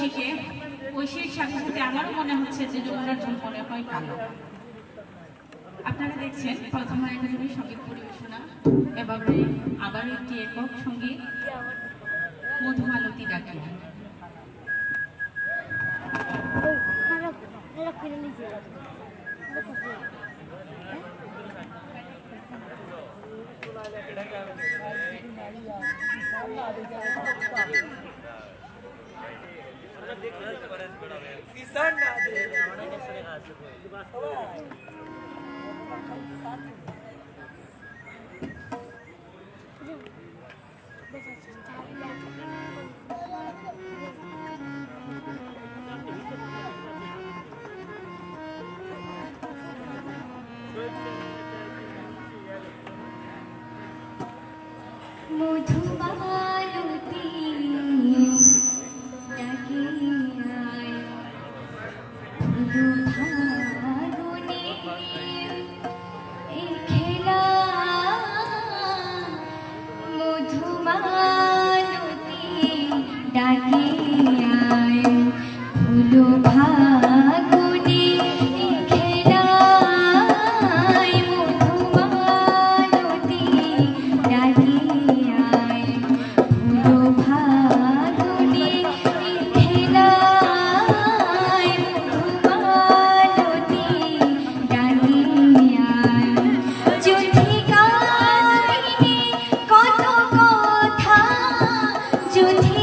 ঐশীকে, ঐশীর সাথে সাথে আমারও মনে হচ্ছে যে যমুনার ঝুল মনে হয় কালো। আপনারা দেখছেন প্রথম একাডেমির সঙ্গীত পরিবেশনা, এবারে আবার একটি একক সঙ্গীত মধুমালতী ডাকিয়া। মধুমালতী ডাকিয়ায় ফুল ফাগুনে এই খেলা। মধুমালতী ডাকিয়ায় ফুল ফাগুনে এই খেলায়। মধুমালতী ডাকিয়ায় ফুল ফাগুনে এই খেলায়। মধুমালতী ডাকিয়ায় যুথিকারিণী কত কথা, যুথি